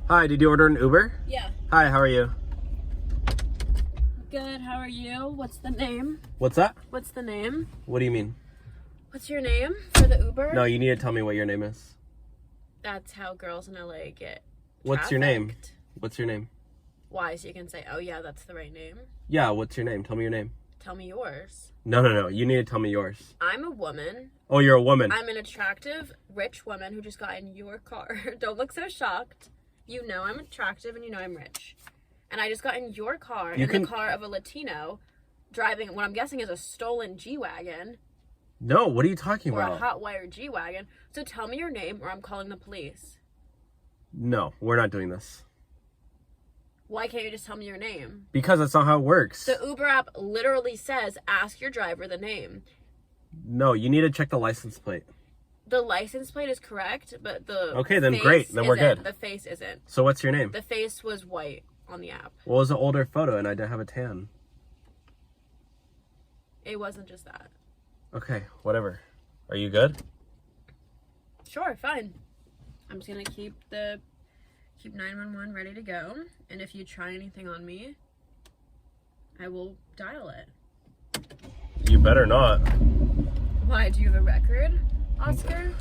Hi, did you order an Uber? Yeah. Hi, how are you? Good, how are you? What's the name? What's that? What's the name? What do you mean? What's your name for the Uber? No, you need to tell me what your name is. That's how girls in LA get What's your name? trafficked. What's your name? Why? So you can say, oh yeah, that's the right name? Yeah, what's your name? Tell me your name. Tell me yours. No. You need to tell me yours. I'm a woman. Oh, you're a woman. I'm an attractive, rich woman who just got in your car. Don't look so shocked. You know I'm attractive and you know I'm rich. And I just got in your car, the car of a Latino, driving what I'm guessing is a stolen G-Wagon. No, what are you talking Or about? a hot wire G-Wagon. So tell me your name or I'm calling the police. No, we're not doing this. Why can't you just tell me your name? Because that's not how it works. The Uber app literally says, ask your driver the name. No, you need to check the license plate. The license plate is correct, but the Okay, then face great. Then we're isn't. good. The face isn't. So what's your name? The face was white on the app. Well, it was an older photo and I didn't have a tan. It wasn't just that. Okay, whatever. Are you good? Sure, fine. I'm just gonna keep 911 ready to go, and if you try anything on me, I will dial it. You better not. Why? Do you have a record, Oscar?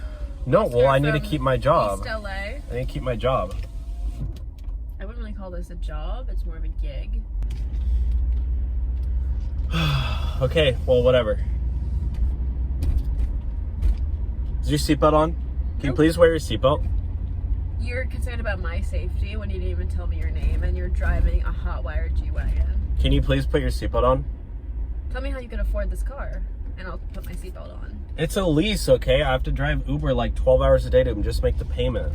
No, Oscar well, I need to from keep my job. East LA. I need to keep my job. I wouldn't really call this a job. It's more of a gig. Okay, well, whatever. Is your seatbelt on? Can you Nope. please wear your seatbelt? You're concerned about my safety when you didn't even tell me your name, and you're driving a hot wire G-Wagon. Can you please put your seatbelt on? Tell me how you can afford this car, and I'll put my seatbelt on. It's a lease, okay? I have to drive Uber like 12 hours a day to just make the payment.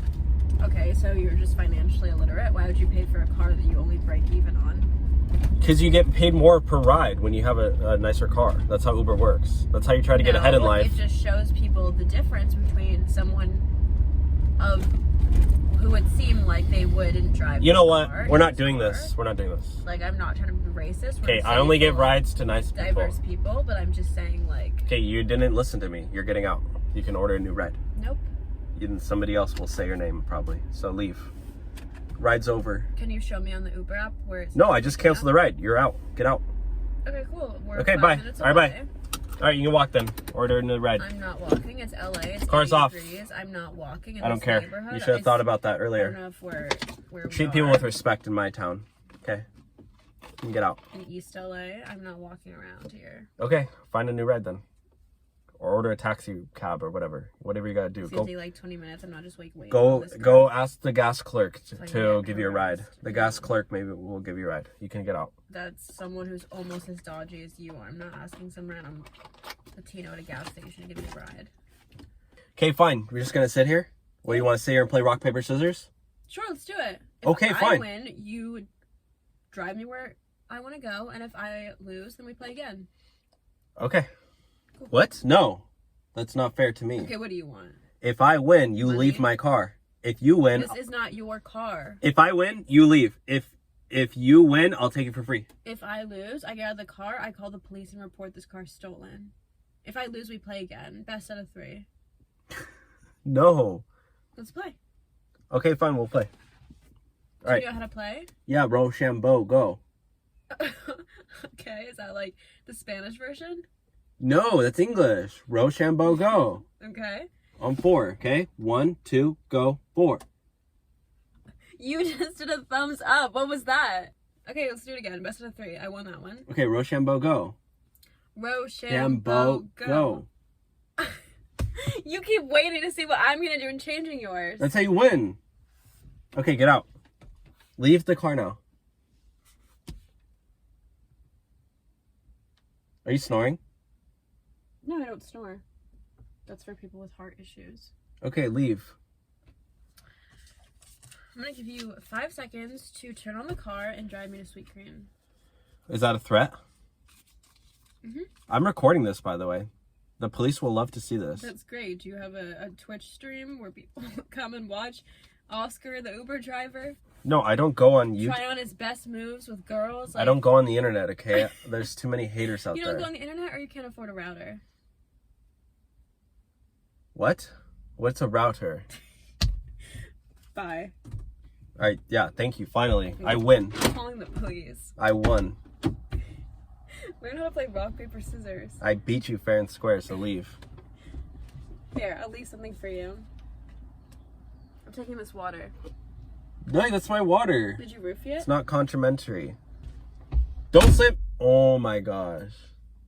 Okay, so you're just financially illiterate. Why would you pay for a car that you only break even on? Because you get paid more per ride when you have a nicer car. That's how Uber works. That's how you try to get ahead in life. It just shows people the difference between someone of who would seem like they wouldn't drive. You know what? car We're not in doing store. this. We're not doing this. Like, I'm not trying to be racist. Okay, I only give rides to nice people. Diverse people, but I'm just saying, like. Okay, you didn't listen to me. You're getting out. You can order a new ride. Nope. And somebody else will say your name probably. So leave. Ride's over. Can you show me on the Uber app where it's? No, I just canceled the ride. You're out. Get out. Okay, cool. We're Okay, 5 bye. minutes All right, away. bye. All right, you can walk then. Order a new ride. I'm not walking. It's LA. It's Car's 80 off. degrees. I'm not walking in I don't this care. neighborhood. You should have thought about that I don't earlier. know if where we Treat people are. with respect in my town. Okay? You can get out. In East LA, I'm not walking around here. Okay, find a new ride then. Or order a taxi cab or whatever. Whatever you gotta do. It's Go gonna take like 20 minutes. I'm not just waiting. go on this go car. ask the gas clerk So I can to get give you a ride. harassed. The gas clerk maybe will give you a ride. You can get out. That's someone who's almost as dodgy as you are. I'm not asking some random Latino at a gas station to give me a ride. Okay, fine. We're just gonna sit here? What, you wanna sit here and play rock, paper, scissors? Sure, let's do it. If Okay, I fine. win, you drive me where I want to go, and if I lose, then we play again. Okay. What? No. That's not fair to me. Okay, what do you want? If I win, you Money? leave my car. If you win, This is not your car. if I win, you leave. If you win, I'll take it for free. If I lose, I get out of the car, I call the police and report this car stolen. If I lose, we play again. Best out of 3. No. Let's play. Okay, fine, we'll play. Do All right. you know how to play? Yeah, Rochambeau, go. Okay, is that like the Spanish version? No, that's English. Rochambeau, go. Okay. On 4, okay? 1, 2, go, 4. You just did a thumbs up. What was that? Okay, let's do it again. Best out of 3. I won that one. Okay, Rochambeau, go. Rochambeau, go. You keep waiting to see what I'm gonna do and changing yours. That's how you win. Okay, get out. Leave the car now. Are you snoring? No, I don't snore. That's for people with heart issues. Okay, leave. I'm gonna give you 5 seconds to turn on the car and drive me to Sweet Cream. Is that a threat? Mhm. I'm recording this, by the way. The police will love to see this. That's great. Do you have a Twitch stream where people come and watch Oscar, the Uber driver, No, I don't go on YouTube. try on his best moves with girls? I don't go on the internet, okay? There's too many haters out You there. don't go on the internet, or you can't afford a router? What? What's a router? Bye. Yeah, thank you. Finally, I win. I'm calling the police. I won. Learn how to play rock, paper, scissors. I beat you fair and square, so leave. Here, I'll leave something for you. I'm taking this water. No, that's my water. Did you roofie it? It's not complimentary. Don't slip. Oh my gosh.